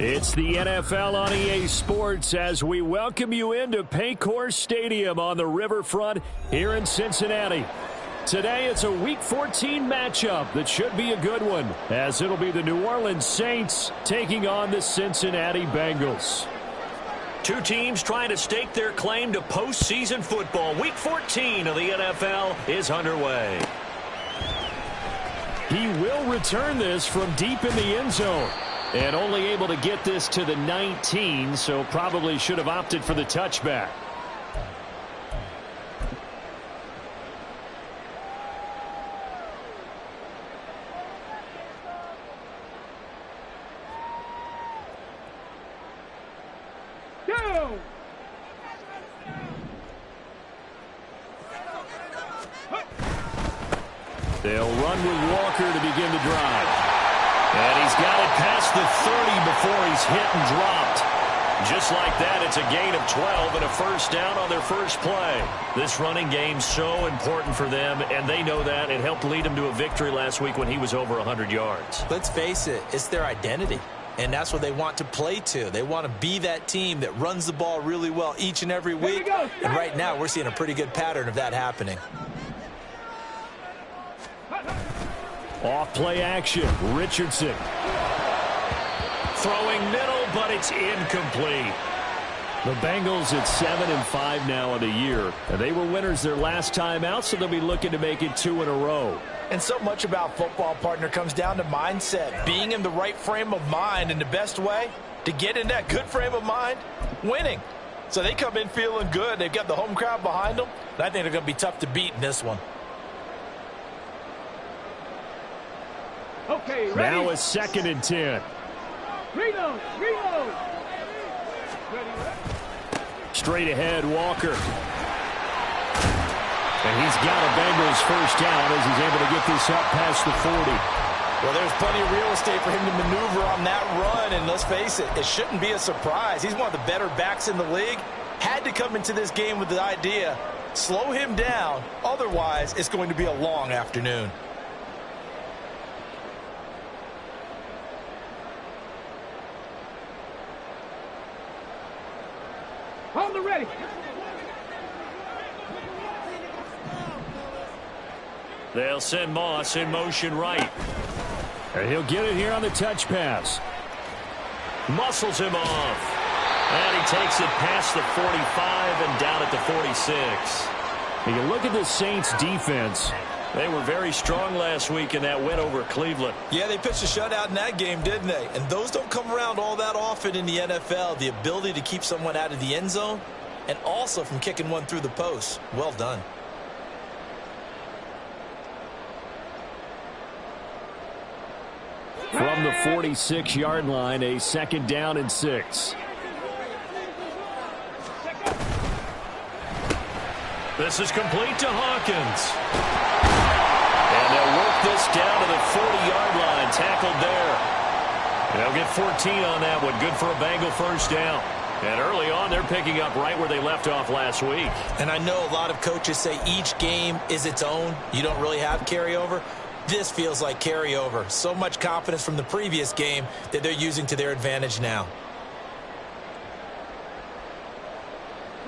It's the NFL on EA Sports as we welcome you into Paycor Stadium on the riverfront here in Cincinnati. Today it's a Week 14 matchup that should be a good one, as it'll be the New Orleans Saints taking on the Cincinnati Bengals. Two teams trying to stake their claim to postseason football. Week 14 of the NFL is underway. He will return this from deep in the end zone. And only able to get this to the 19, so probably should have opted for the touchback. Go! They'll run with Walker to begin the drive. And he's got it past the 30 before he's hit and dropped. Just like that, it's a gain of 12 and a first down on their first play. This running game's so important for them, and they know that. It helped lead them to a victory last week when he was over 100 yards. Let's face it, it's their identity, and that's what they want to play to. They want to be that team that runs the ball really well each and every week, and right now we're seeing a pretty good pattern of that happening. Off play action, Richardson. Throwing middle, but it's incomplete. The Bengals at 7-5 now in the year. And they were winners their last time out, so they'll be looking to make it 2 in a row. And so much about football, partner, comes down to mindset. Being in the right frame of mind, and the best way to get in that good frame of mind, winning. So they come in feeling good. They've got the home crowd behind them. And I think they're going to be tough to beat in this one. Okay, ready? Now a 2nd and 10. Reload. Straight ahead, Walker. And he's got a Bengals first down as he's able to get this up past the 40. Well, there's plenty of real estate for him to maneuver on that run, and let's face it, it shouldn't be a surprise. He's one of the better backs in the league. Had to come into this game with the idea, slow him down, otherwise it's going to be a long afternoon. On the ready. They'll send Moss in motion right. And he'll get it here on the touch pass. Muscles him off. And he takes it past the 45 and down at the 46. And you look at the Saints defense. They were very strong last week in that win over Cleveland. Yeah, they pitched a shutout in that game, didn't they? And those don't come around all that often in the NFL. The ability to keep someone out of the end zone and also from kicking one through the post. Well done. From the 46-yard line, a 2nd down and 6. This is complete to Hawkins. And they'll work this down to the 40-yard line. Tackled there. And they'll get 14 on that one. Good for a Bengal first down. And early on, they're picking up right where they left off last week. And I know a lot of coaches say each game is its own. You don't really have carryover. This feels like carryover. So much confidence from the previous game that they're using to their advantage now.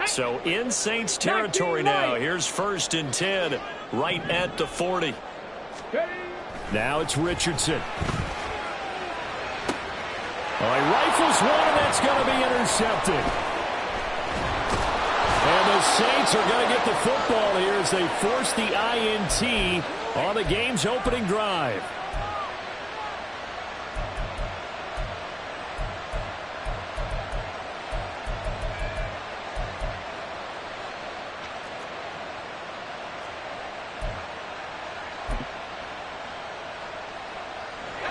So in Saints territory now. Here's 1st and 10 right at the 40. Now it's Richardson. He rifles one, and that's going to be intercepted. And the Saints are going to get the football here as they force the INT on the game's opening drive.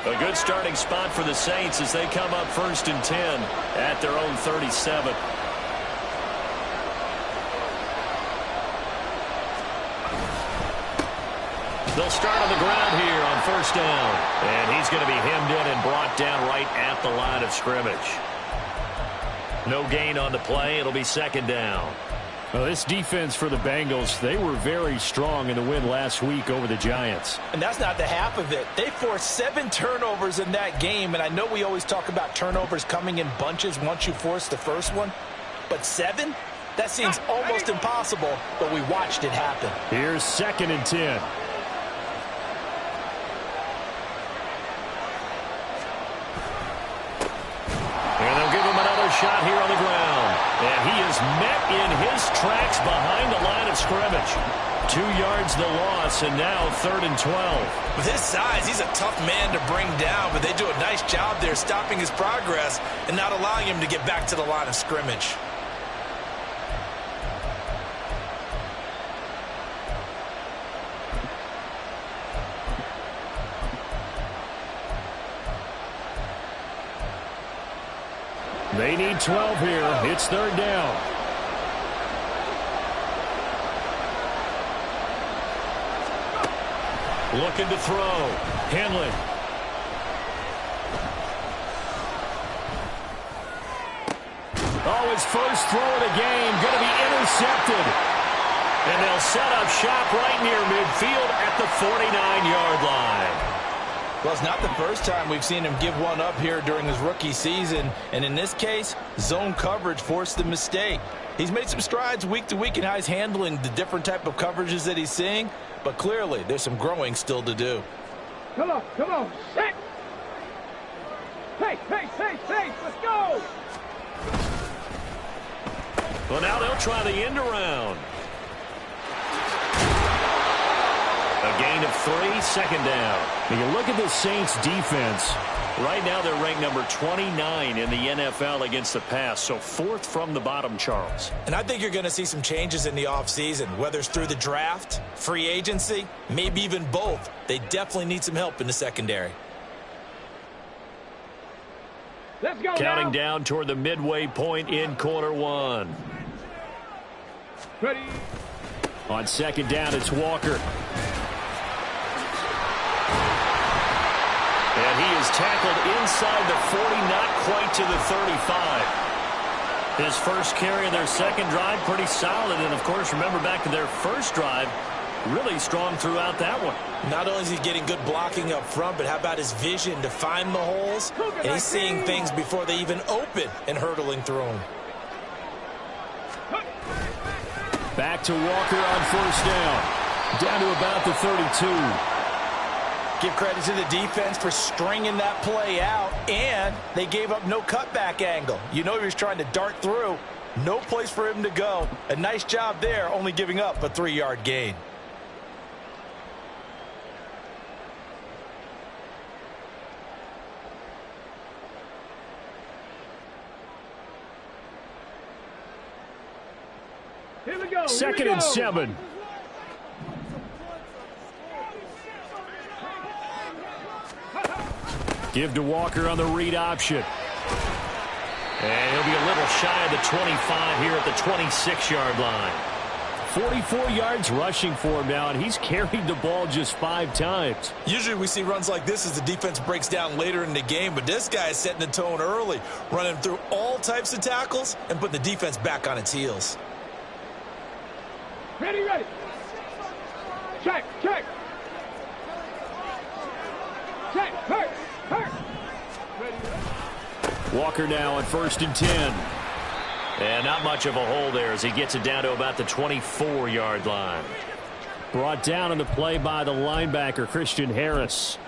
A good starting spot for the Saints as they come up 1st and 10 at their own 37. They'll start on the ground here on 1st down. And he's going to be hemmed in and brought down right at the line of scrimmage. No gain on the play. It'll be 2nd down. Well, this defense for the Bengals, they were very strong in the win last week over the Giants. And that's not the half of it. They forced 7 turnovers in that game, and I know we always talk about turnovers coming in bunches once you force the first one, but 7? That seems almost impossible, but we watched it happen. Here's 2nd and 10. And they'll give him another shot here on the ground. And he is met in his tracks behind the line of scrimmage. 2 yards the loss, and now 3rd and 12. With his size, he's a tough man to bring down, but they do a nice job there stopping his progress and not allowing him to get back to the line of scrimmage. They need 12 here. It's 3rd down. Looking to throw. Henley. Oh, his first throw of the game going to be intercepted. And they'll set up shop right near midfield at the 49-yard line. Well, it's not the first time we've seen him give one up here during his rookie season. And in this case, zone coverage forced the mistake. He's made some strides week to week in how he's handling the different type of coverages that he's seeing. But clearly, there's some growing still to do. Come on, set. Hey, let's go. Well, now they'll try the end around. A gain of 3, 2nd down. When you look at the Saints defense, right now they're ranked number 29 in the NFL against the pass, so 4th from the bottom, Charles. And I think you're going to see some changes in the offseason, whether it's through the draft, free agency, maybe even both. They definitely need some help in the secondary. Let's go. Counting down toward the midway point in quarter 1. Ready. On 2nd down, it's Walker. And he is tackled inside the 40, not quite to the 35. His first carry of their 2nd drive, pretty solid. And, of course, remember back to their first drive, really strong throughout that one. Not only is he getting good blocking up front, but how about his vision to find the holes? And he's seeing things before they even open and hurdling through them. Back to Walker on 1st down. Down to about the 32. Give credit to the defense for stringing that play out, and they gave up no cutback angle. You know he was trying to dart through. No place for him to go. A nice job there, only giving up a 3-yard gain. Here we go. 2nd and 7. Give to Walker on the read option. And he'll be a little shy of the 25 here at the 26-yard line. 44 yards rushing for him now, and he's carried the ball just 5 times. Usually we see runs like this as the defense breaks down later in the game, but this guy is setting the tone early, running through all types of tackles and putting the defense back on its heels. Ready. Check. Hurt. Walker now on 1st and 10. And not much of a hole there as he gets it down to about the 24-yard line. Brought down on the play by the linebacker, Christian Harris.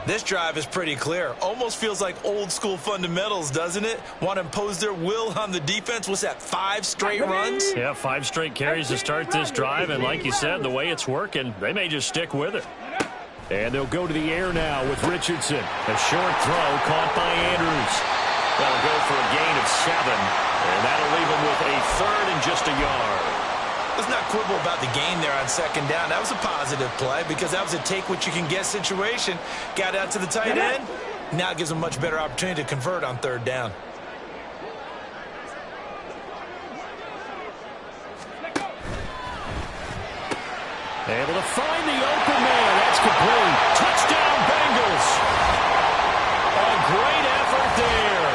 This drive is pretty clear. Almost feels like old school fundamentals, doesn't it? Want to impose their will on the defense. What's that, 5 straight runs? Yeah, 5 straight carries to start this drive. And like you said, the way it's working, they may just stick with it. And they'll go to the air now with Richardson. A short throw caught by Andrews. That'll go for a gain of 7. And that'll leave him with a 3rd and just a yard. Let's not quibble about the gain there on 2nd down. That was a positive play because that was a take-what-you-can-get situation. Got out to the tight end. Now it gives them a much better opportunity to convert on 3rd down. Able to find the open man. That's complete. Touchdown, Bengals. A great effort there.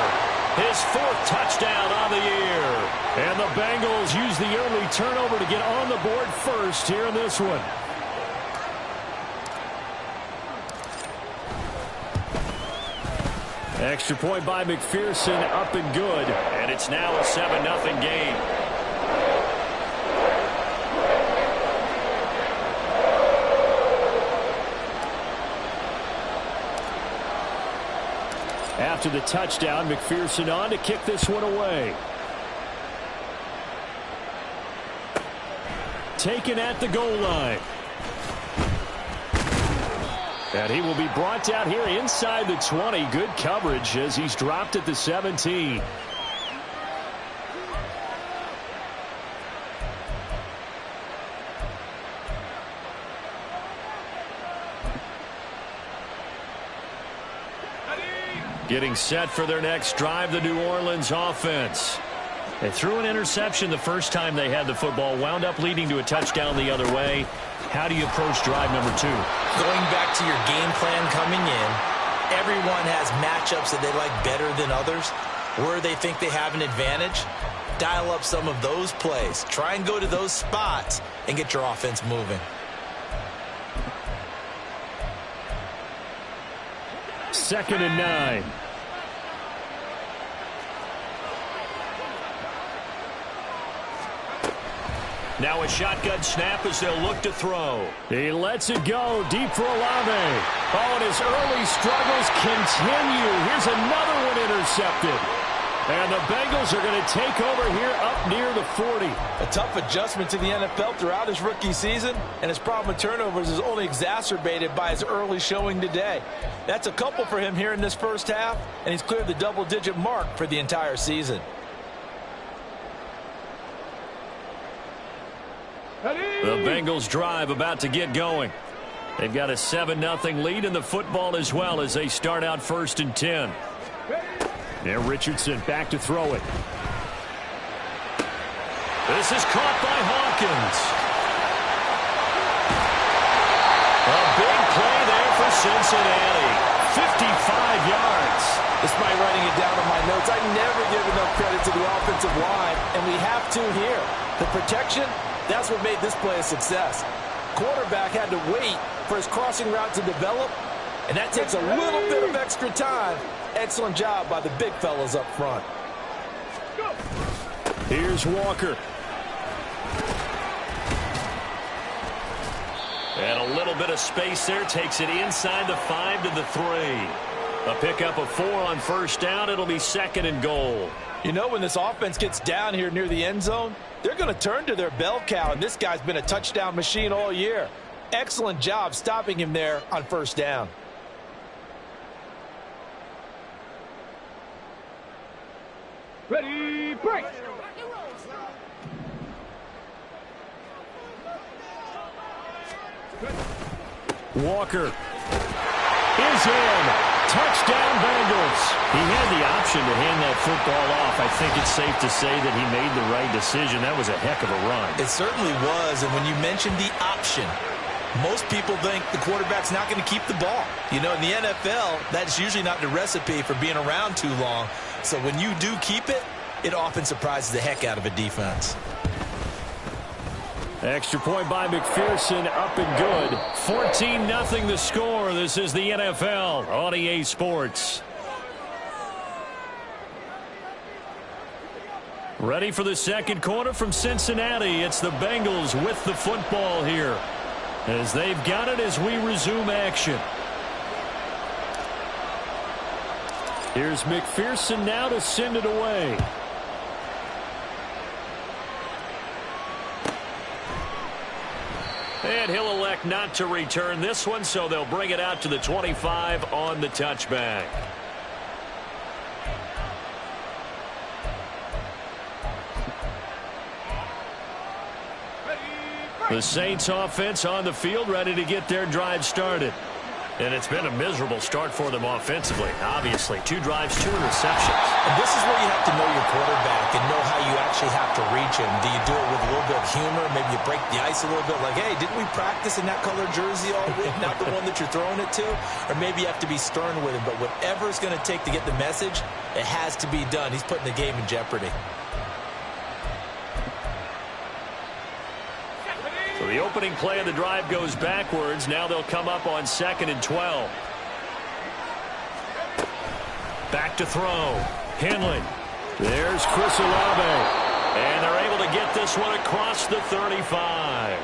His 4th touchdown on the year. And the Bengals use the early turnover to get on the board first here in this one. Extra point by McPherson, up and good. And it's now a 7-0 game. After the touchdown, McPherson on to kick this one away. Taken at the goal line. And he will be brought down here inside the 20. Good coverage as he's dropped at the 17. Getting set for their next drive, the New Orleans offense. They threw an interception the first time they had the football, wound up leading to a touchdown the other way. How do you approach drive number 2? Going back to your game plan coming in, everyone has matchups that they like better than others. Where they think they have an advantage, dial up some of those plays. Try and go to those spots and get your offense moving. Second and 9. Now a shotgun snap as they'll look to throw. He lets it go deep for Olave. Oh, and his early struggles continue. Here's another one intercepted. And the Bengals are going to take over here up near the 40. A tough adjustment to the NFL throughout his rookie season, and his problem with turnovers is only exacerbated by his early showing today. That's a couple for him here in this first half, and he's cleared the double-digit mark for the entire season. The Bengals drive about to get going. They've got a 7-0 lead in the football as well as they start out 1st and 10. Now Richardson back to throw it. This is caught by Hawkins. A big play there for Cincinnati. 55 yards. Despite writing it down in my notes, I never give enough credit to the offensive line, and we have to here. The protection, that's what made this play a success. Quarterback had to wait for his crossing route to develop, and that takes a little bit of extra time. Excellent job by the big fellas up front. Here's Walker. And a little bit of space there. Takes it inside the 5 to the 3. A pickup of 4 on 1st down. It'll be 2nd and goal. You know, when this offense gets down here near the end zone, they're going to turn to their bell cow, and this guy's been a touchdown machine all year. Excellent job stopping him there on 1st down. Ready, break. Walker is in. Touchdown, Bengals. He had the option to hand that football off. I think it's safe to say that he made the right decision. That was a heck of a run. It certainly was, and when you mentioned the option, most people think the quarterback's not going to keep the ball. You know, in the NFL, that's usually not the recipe for being around too long. So when you do keep it, it often surprises the heck out of a defense. Extra point by McPherson, up and good. 14-0 the score. This is the NFL on EA Sports. Ready for the second quarter from Cincinnati. It's the Bengals with the football here, as they've got it as we resume action. Here's McPherson now to send it away. And he'll elect not to return this one, so they'll bring it out to the 25 on the touchback. The Saints offense on the field, ready to get their drive started. And it's been a miserable start for them offensively. Obviously, 2 drives, 2 interceptions. And this is where you have to know your quarterback and know how you actually have to reach him. Do you do it with a little bit of humor? Maybe you break the ice a little bit like, hey, didn't we practice in that color jersey all week? Not the one that you're throwing it to? Or maybe you have to be stern with him. But whatever it's going to take to get the message, it has to be done. He's putting the game in jeopardy. So the opening play of the drive goes backwards. Now they'll come up on 2nd and 12. Back to throw. Henley. There's Chris Olave. And they're able to get this one across the 35.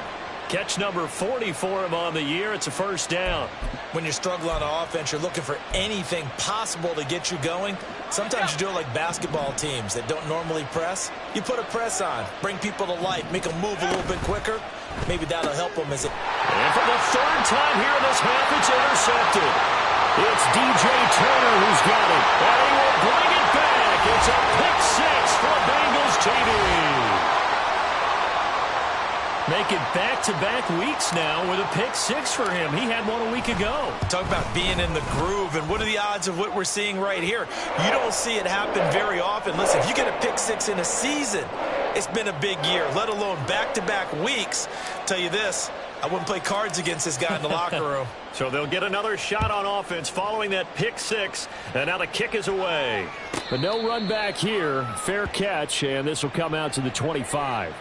Catch number 40 for him on the year. It's a first down. When you're struggling on offense, you're looking for anything possible to get you going. Sometimes you do it like basketball teams that don't normally press. You put a press on, bring people to life, make them move a little bit quicker. Maybe that'll help them as it... And for the 3rd time here in this half, it's intercepted. It's DJ Turner who's got it. And he will bring it back. It's a pick 6 for Bengals TD. Make it back-to-back weeks now with a pick 6 for him. He had one a week ago. Talk about being in the groove, and what are the odds of what we're seeing right here? You don't see it happen very often. Listen, if you get a pick 6 in a season, it's been a big year, let alone back-to-back weeks. Tell you this, I wouldn't play cards against this guy in the locker room. So they'll get another shot on offense following that pick 6, and now the kick is away. But no run back here. Fair catch, and this will come out to the 25.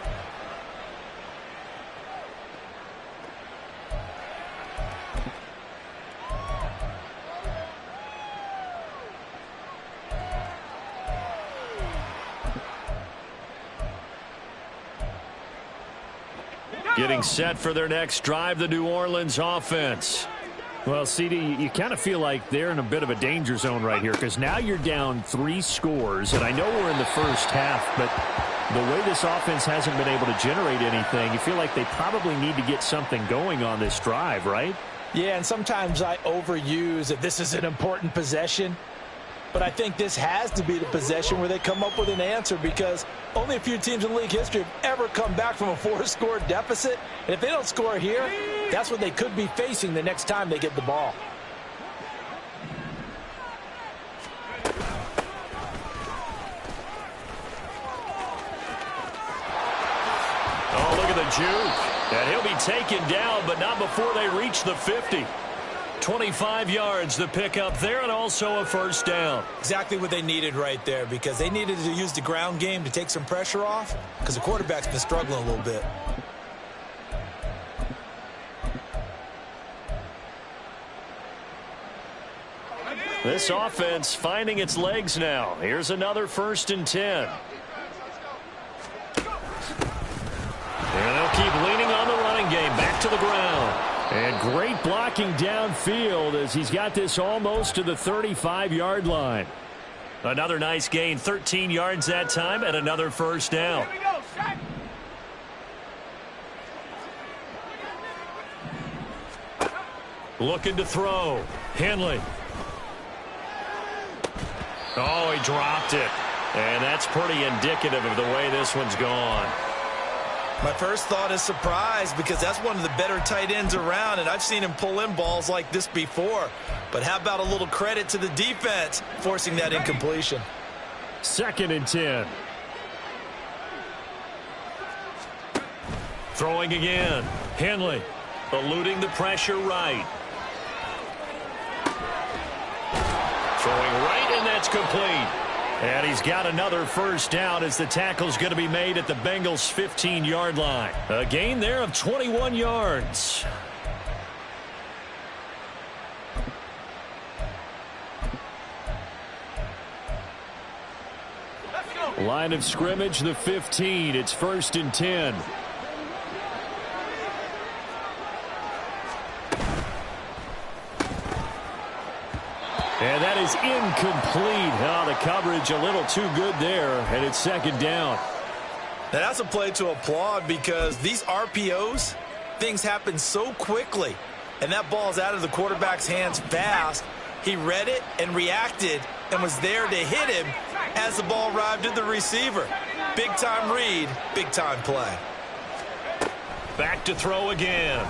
Getting set for their next drive, the New Orleans offense. Well, CD, you kind of feel like they're in a bit of a danger zone right here because now you're down 3 scores, and I know we're in the first half, but the way this offense hasn't been able to generate anything, you feel like they probably need to get something going on this drive, right? Yeah, and sometimes I overuse that this is an important possession. But I think this has to be the possession where they come up with an answer because only a few teams in league history have ever come back from a 4-score deficit. And if they don't score here, that's what they could be facing the next time they get the ball. Oh, look at the juke. And he'll be taken down, but not before they reach the 50. 25 yards the pickup there, and also a first down. Exactly what they needed right there because they needed to use the ground game to take some pressure off because the quarterback's been struggling a little bit. This offense finding its legs now. Here's another 1st and 10. And they'll keep leaning on the running game. Back to the ground. And great blocking downfield as he's got this almost to the 35-yard line. Another nice gain, 13 yards that time, and another first down. Here we go, Shaq. Looking to throw. Henley. Oh, he dropped it. And that's pretty indicative of the way this one's gone. My first thought is surprise because that's one of the better tight ends around, and I've seen him pull in balls like this before. But how about a little credit to the defense forcing that incompletion? 2nd and 10. Throwing again. Henley eluding the pressure right. Throwing right, and that's complete. And he's got another first down as the tackle's going to be made at the Bengals' 15-yard line. A gain there of 21 yards. Line of scrimmage, the 15. It's 1st and 10. And that is incomplete. Oh, the coverage a little too good there, and it's 2nd down. Now, that's a play to applaud because these RPOs, things happen so quickly, and that ball's out of the quarterback's hands fast. He read it and reacted and was there to hit him as the ball arrived at the receiver. Big-time read, big-time play. Back to throw again.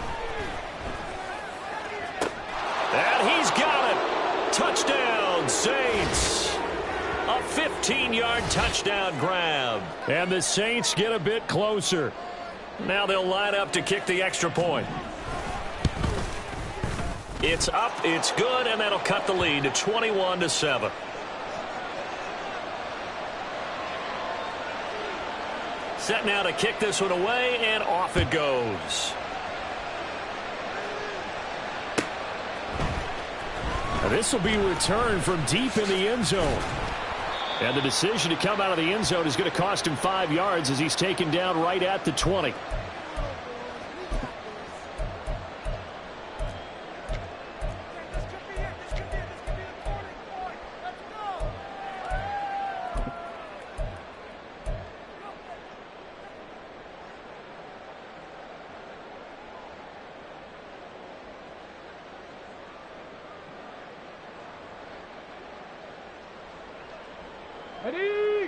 That's Touchdown, Saints. A 15-yard touchdown grab. And the Saints get a bit closer. Now they'll line up to kick the extra point. It's up, it's good, and that'll cut the lead to 21-7. Set now to kick this one away, and off it goes. This will be returned from deep in the end zone. And the decision to come out of the end zone is going to cost him 5 yards as he's taken down right at the 20.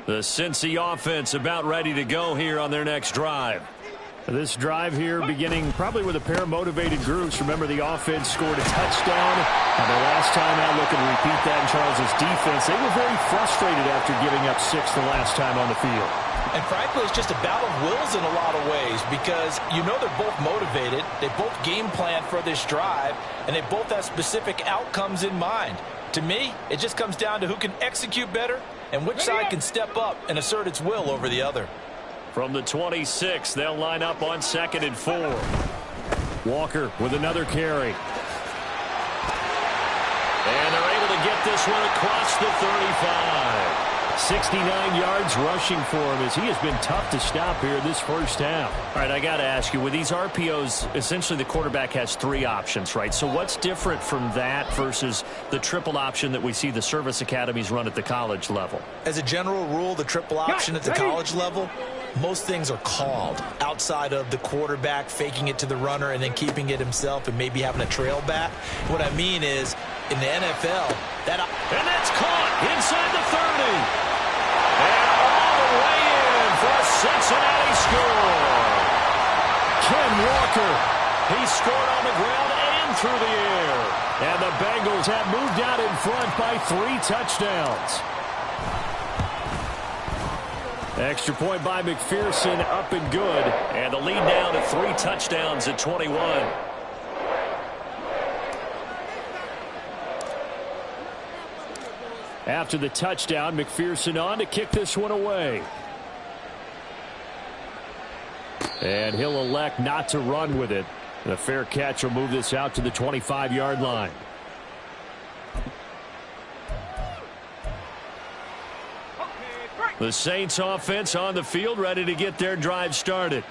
The Cincy offense about ready to go here on their next drive. This drive here beginning probably with a pair of motivated groups. Remember, the offense scored a touchdown. And the last time out, looking to repeat that in Charles' defense. They were very frustrated after giving up 6 the last time on the field. And frankly, it's just a battle of wills in a lot of ways because you know they're both motivated. They both game plan for this drive, and they both have specific outcomes in mind. To me, it just comes down to who can execute better and which side can step up and assert its will over the other. From the 26, they'll line up on 2nd and 4. Walker with another carry. And they're able to get this one across the 35. 69 yards rushing for him as he has been tough to stop here this first half. All right, I got to ask you, with these RPOs, essentially the quarterback has 3 options, right? So what's different from that versus the triple option that we see the service academies run at the college level? As a general rule, the triple option at the college level, most things are called outside of the quarterback faking it to the runner and then keeping it himself and maybe having a trail back. What I mean is, in the NFL, and that's caught inside the 30. And all the way in for a Cincinnati score. Ken Walker. He scored on the ground and through the air. And the Bengals have moved out in front by 3 touchdowns. Extra point by McPherson, up and good. And the lead down to 3 touchdowns at 21. After the touchdown, McPherson on to kick this one away. And he'll elect not to run with it. And a fair catch will move this out to the 25-yard line. The Saints offense on the field, ready to get their drive started.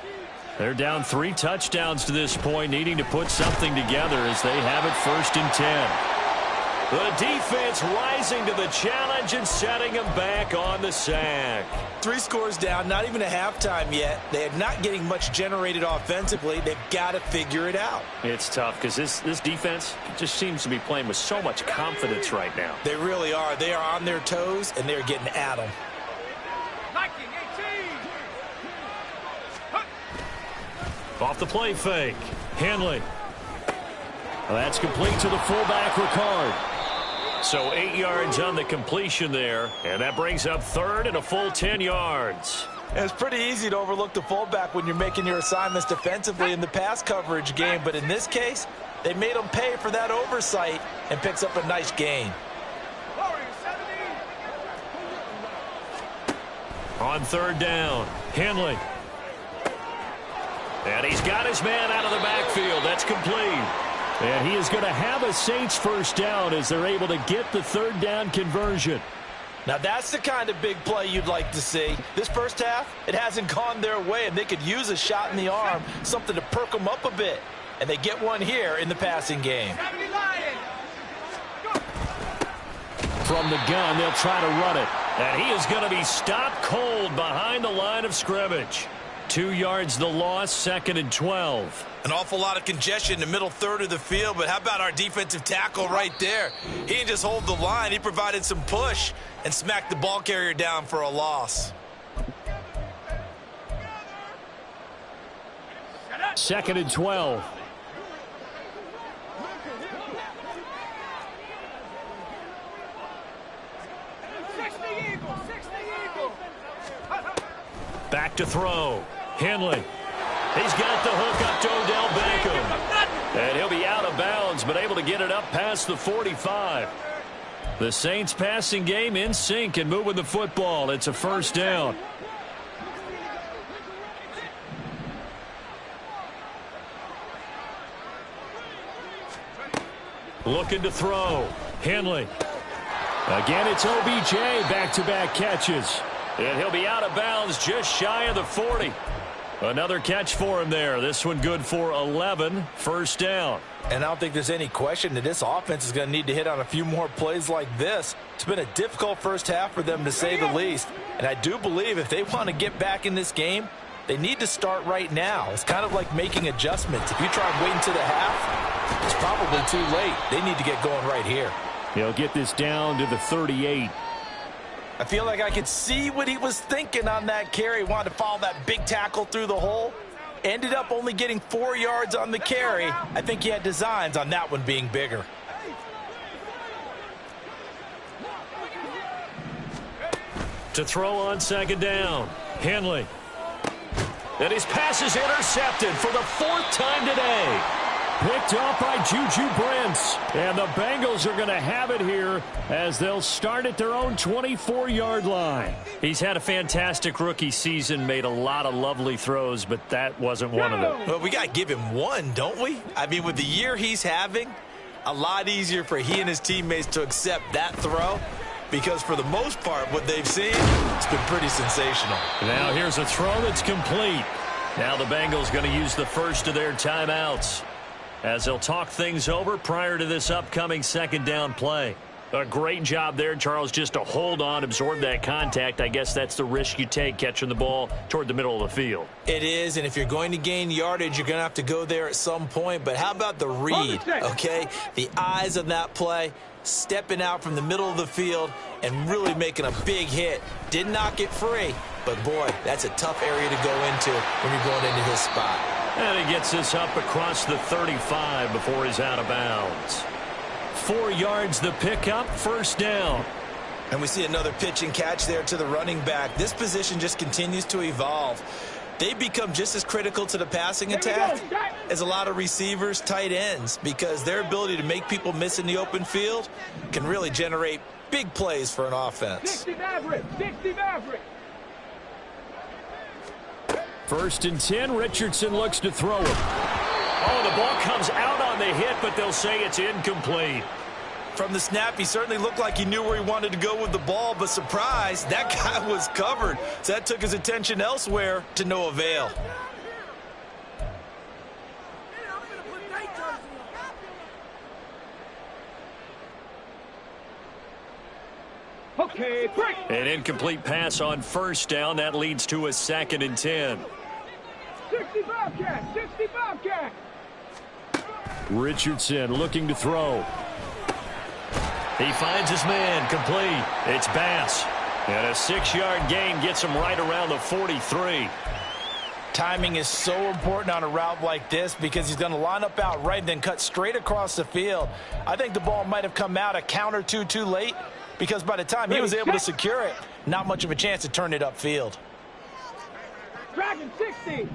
They're down 3 touchdowns to this point, needing to put something together as they have it 1st and 10. The defense rising to the challenge and setting them back on the sack. 3 scores down, not even a halftime yet. They are not getting much generated offensively. They've got to figure it out. It's tough because this defense just seems to be playing with so much confidence right now. They really are. They are on their toes, and they're getting at them. Off the play fake. Henley. Well, that's complete to the fullback, Ricard. So 8 yards on the completion there, and that brings up 3rd and a full 10 yards. It's pretty easy to overlook the fullback when you're making your assignments defensively in the pass coverage game, but in this case, they made him pay for that oversight and picks up a nice gain. On 3rd down, Henley. And he's got his man out of the backfield. That's complete. And he is going to have a Saints first down as they're able to get the 3rd down conversion. Now that's the kind of big play you'd like to see. This first half, it hasn't gone their way, and they could use a shot in the arm, something to perk them up a bit. And they get one here in the passing game. From the gun, they'll try to run it. And he is going to be stopped cold behind the line of scrimmage. 2 yards the loss, 2nd and 12. An awful lot of congestion in the middle third of the field, but how about our defensive tackle right there? He didn't just hold the line. He provided some push and smacked the ball carrier down for a loss. 2nd and 12. back to throw. Henley. He's got the hook up to Odell Beckham. And he'll be out of bounds, but able to get it up past the 45. The Saints passing game in sync and moving the football. It's a first down. Looking to throw. Henley. Again, it's OBJ, back-to-back catches. And he'll be out of bounds just shy of the 40. Another catch for him there. This one good for 11. First down. And I don't think there's any question that this offense is going to need to hit on a few more plays like this. It's been a difficult first half for them, to say the least. And I do believe if they want to get back in this game, they need to start right now. It's kind of like making adjustments. If you try and wait until the half, it's probably too late. They need to get going right here. He'll get this down to the 38. I feel like I could see what he was thinking on that carry. Wanted to follow that big tackle through the hole. Ended up only getting 4 yards on the carry. I think he had designs on that one being bigger. To throw on second down. Henley. And his pass is intercepted for the 4th time today. Picked off by Juju Brents. And the Bengals are going to have it here as they'll start at their own 24-yard line. He's had a fantastic rookie season, made a lot of lovely throws, but that wasn't one of them. Well, we got to give him one, don't we? I mean, with the year he's having, a lot easier for he and his teammates to accept that throw, because for the most part, what they've seen, it's been pretty sensational. Now here's a throw that's complete. Now the Bengals going to use the first of their timeouts as they'll talk things over prior to this upcoming second down play. A great job there, Charles, just to hold on, absorb that contact. I guess that's the risk you take catching the ball toward the middle of the field. It is, and if you're going to gain yardage, you're going to have to go there at some point. But how about the read, okay? The eyes of that play, stepping out from the middle of the field and really making a big hit. Did not get free, but, boy, that's a tough area to go into when you're going into his spot. And he gets this up across the 35 before he's out of bounds. 4 yards the pickup, first down. And we see another pitch and catch there to the running back. This position just continues to evolve. They become just as critical to the passing attack as a lot of receivers, tight ends, because their ability to make people miss in the open field can really generate big plays for an offense. 60 Maverick, 60 Maverick. First and 10, Richardson looks to throw it. Oh, the ball comes out on the hit, but they'll say it's incomplete. From the snap, he certainly looked like he knew where he wanted to go with the ball, but surprise, that guy was covered. So that took his attention elsewhere to no avail. Okay, break. An incomplete pass on first down. That leads to a second and 10. 60 Bobcat, 60 Bobcat. Richardson looking to throw. He finds his man, complete. It's Bass. And a 6-yard gain gets him right around the 43. Timing is so important on a route like this because he's going to line up out right and then cut straight across the field. I think the ball might have come out a count or two too late because by the time he was able to secure it, not much of a chance to turn it upfield. Dragon 60.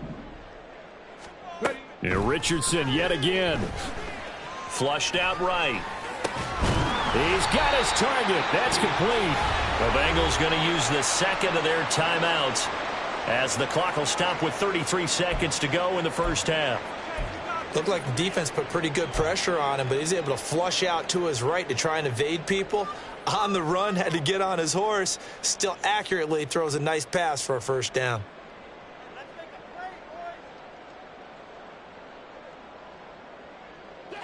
Ready. And Richardson yet again. Flushed out right. He's got his target. That's complete. The Bengals going to use the second of their timeouts as the clock will stop with 33 seconds to go in the first half. Looked like the defense put pretty good pressure on him, but he's able to flush out to his right to try and evade people. On the run, had to get on his horse. Still accurately throws a nice pass for a first down.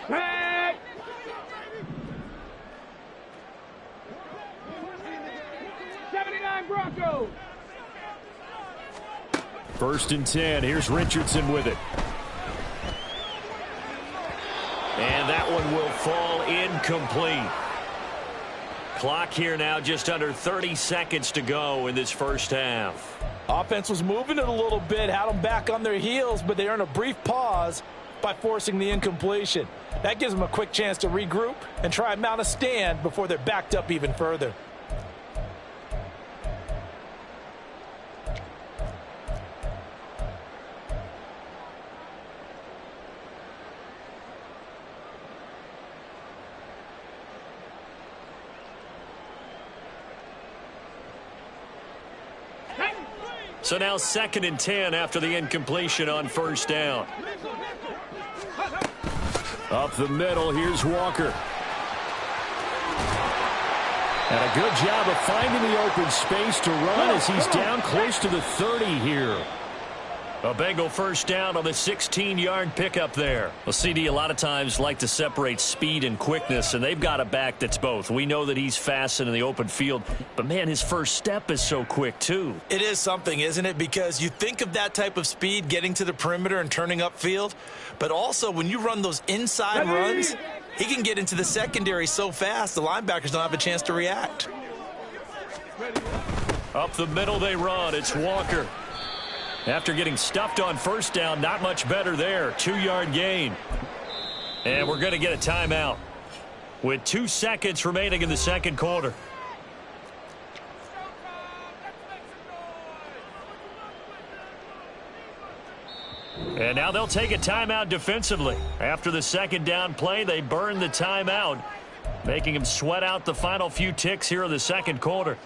Hey. Broncos. First and 10. Here's Richardson with it. And that one will fall incomplete. Clock here now just under 30 seconds to go in this first half. Offense was moving it a little bit, had them back on their heels, but they earned a brief pause by forcing the incompletion. That gives them a quick chance to regroup and try and mount a stand before they're backed up even further. So now 2nd and 10 after the incompletion on 1st down. Up the middle, here's Walker. And a good job of finding the open space to run as he's down close to the 30 here. A Bengal 1st down on the 16-yard pickup there. Well, CD a lot of times like to separate speed and quickness, and they've got a back that's both. We know that he's fast in the open field, but, man, his first step is so quick, too. It is something, isn't it? Because you think of that type of speed getting to the perimeter and turning upfield, but also when you run those inside runs, he can get into the secondary so fast the linebackers don't have a chance to react. Up the middle they run. It's Walker. After getting stuffed on 1st down, not much better there. 2-yard gain. And we're going to get a timeout with 2 seconds remaining in the 2nd quarter. And now they'll take a timeout defensively. After the 2nd down play, they burn the timeout, making him sweat out the final few ticks here in the 2nd quarter.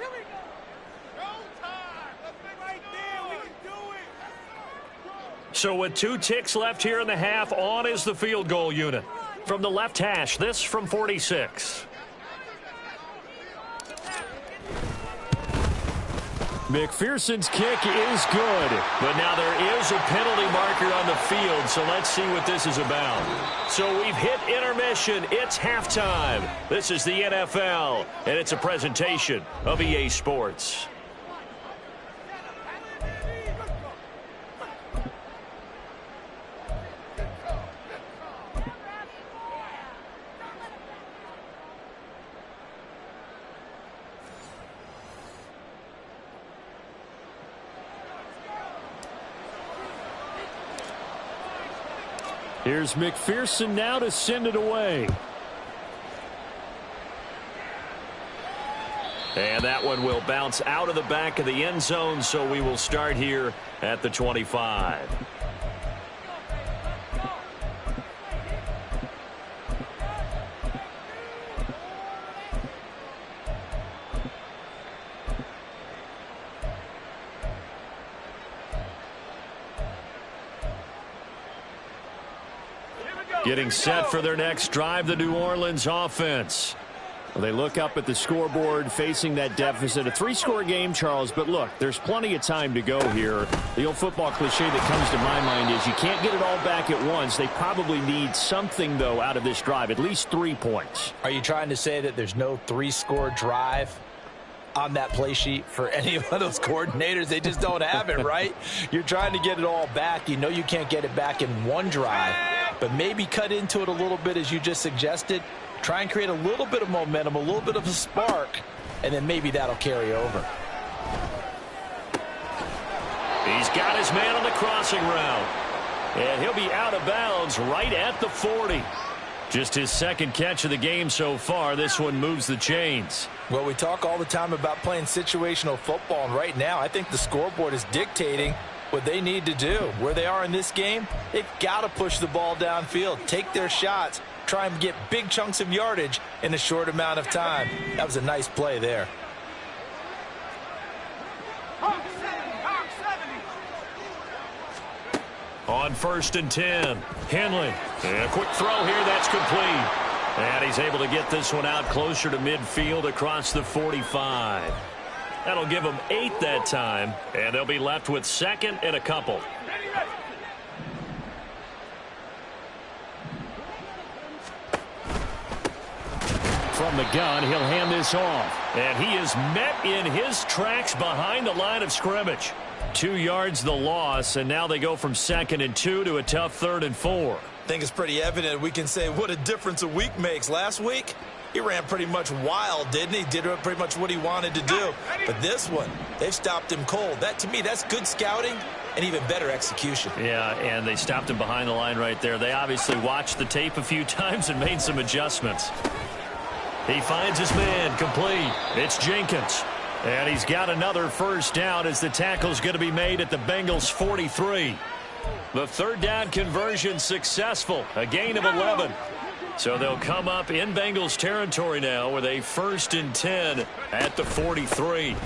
So with 2 ticks left here in the half, on is the field goal unit. From the left hash, this from 46. McPherson's kick is good. But now there is a penalty marker on the field, so let's see what this is about. So we've hit intermission. It's halftime. This is the NFL, and it's a presentation of EA Sports. Here's McPherson now to send it away. And that one will bounce out of the back of the end zone, so we will start here at the 25. Getting set for their next drive, the New Orleans offense. Well, they look up at the scoreboard facing that deficit. A 3-score game, Charles, but look, there's plenty of time to go here. The old football cliche that comes to my mind is you can't get it all back at once. They probably need something, though, out of this drive, at least 3 points. Are you trying to say that there's no 3-score drive on that play sheet for any of those coordinators? They just don't have it, right? You're trying to get it all back. You know you can't get it back in one drive, but maybe cut into it a little bit as you just suggested. Try and create a little bit of momentum, a little bit of a spark, and then maybe that'll carry over. He's got his man on the crossing route, and he'll be out of bounds right at the 40. Just his 2nd catch of the game so far. This one moves the chains. Well, we talk all the time about playing situational football, and right now I think the scoreboard is dictating what they need to do. Where they are in this game, they've got to push the ball downfield, take their shots, try and get big chunks of yardage in a short amount of time. That was a nice play there. On 1st and 10, Henley. And a quick throw here, that's complete. And he's able to get this one out closer to midfield across the 45. That'll give them 8 that time, and they'll be left with 2nd and a couple. From the gun, he'll hand this off. And he is met in his tracks behind the line of scrimmage. 2 yards the loss, and now they go from 2nd and 2 to a tough 3rd and 4. I think it's pretty evident. We can say what a difference a week makes. Last week, he ran pretty much wild, didn't he? Did pretty much what he wanted to do. But this one, they've stopped him cold. That, to me, that's good scouting and even better execution. Yeah, and they stopped him behind the line right there. They obviously watched the tape a few times and made some adjustments. He finds his man complete. It's Jenkins. And he's got another 1st down as the tackle's going to be made at the Bengals 43. The 3rd down conversion successful. A gain of 11. So they'll come up in Bengals territory now with a 1st and 10 at the 43.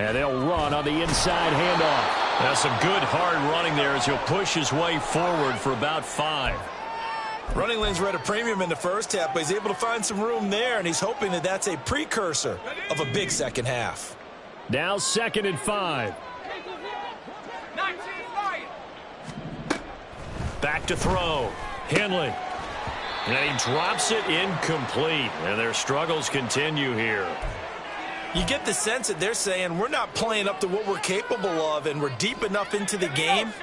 And they'll run on the inside handoff. That's some good hard running there as he'll push his way forward for about 5. Running lanes were at a premium in the first half, but he's able to find some room there, and he's hoping that that's a precursor of a big second half. Now 2nd and 5. Back to throw. Henley. And he drops it incomplete. And their struggles continue here. You get the sense that they're saying we're not playing up to what we're capable of, and we're deep enough into the game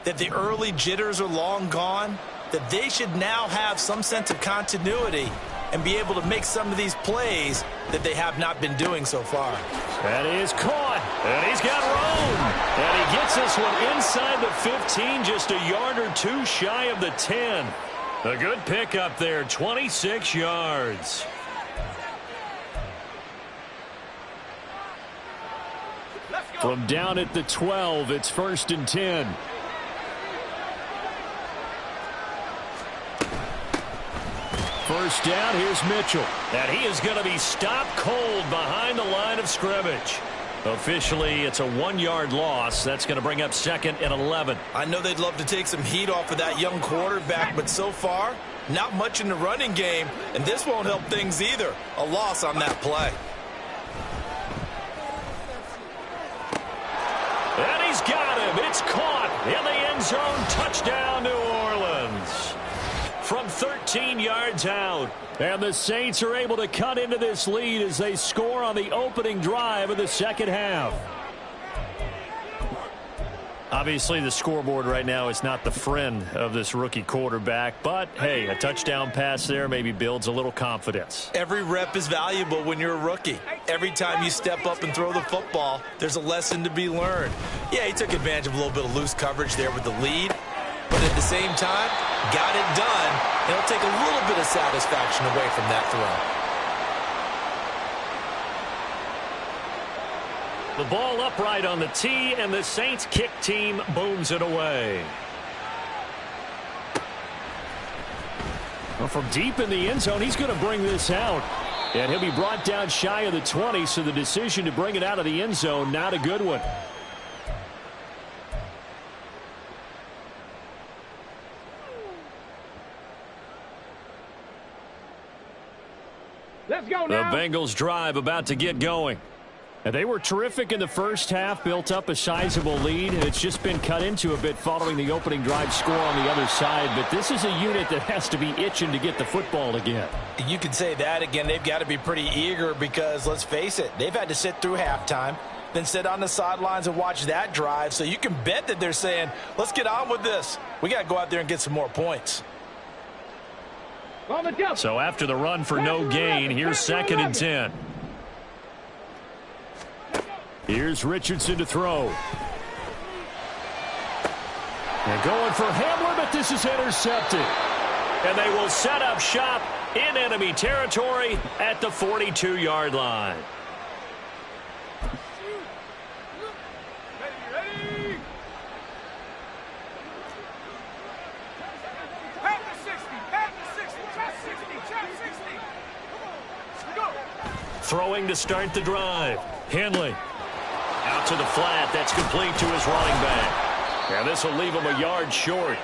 that the early jitters are long gone, that they should now have some sense of continuity and be able to make some of these plays that they have not been doing so far. That is caught. And he's got room. And he gets this one inside the 15, just a yard or two shy of the 10. A good pickup there, 26 yards. From down at the 12, it's 1st and 10. First down, here's Mitchell. And he is going to be stopped cold behind the line of scrimmage. Officially, it's a 1-yard loss. That's going to bring up 2nd and 11. I know they'd love to take some heat off of that young quarterback, but so far, not much in the running game, and this won't help things either. A loss on that play. And he's got him. It's caught in the end zone. Touchdown, New Orleans. From 13 yards out. And the Saints are able to cut into this lead as they score on the opening drive of the second half. Obviously, the scoreboard right now is not the friend of this rookie quarterback. But, hey, a touchdown pass there maybe builds a little confidence. Every rep is valuable when you're a rookie. Every time you step up and throw the football, there's a lesson to be learned. Yeah, he took advantage of a little bit of loose coverage there with the lead. But at the same time, got it done. And it'll take a little bit of satisfaction away from that throw. The ball upright on the tee, and the Saints kick team booms it away. Well, from deep in the end zone, he's going to bring this out. And he'll be brought down shy of the 20, so the decision to bring it out of the end zone, not a good one. Let's go The now. Bengals drive about to get going. And they were terrific in the first half, built up a sizable lead, and it's just been cut into a bit following the opening drive score on the other side. But this is a unit that has to be itching to get the football again. You can say that again. They've got to be pretty eager because, let's face it, they've had to sit through halftime, then sit on the sidelines and watch that drive. So you can bet that they're saying, let's get on with this. We got to go out there and get some more points. So after the run for no gain, here's 2nd and 10. Here's Richardson to throw. And going for Hamler, but this is intercepted. And they will set up shop in enemy territory at the 42-yard line. Throwing to start the drive. Henley. Out to the flat. That's complete to his running back. And this will leave him a yard short.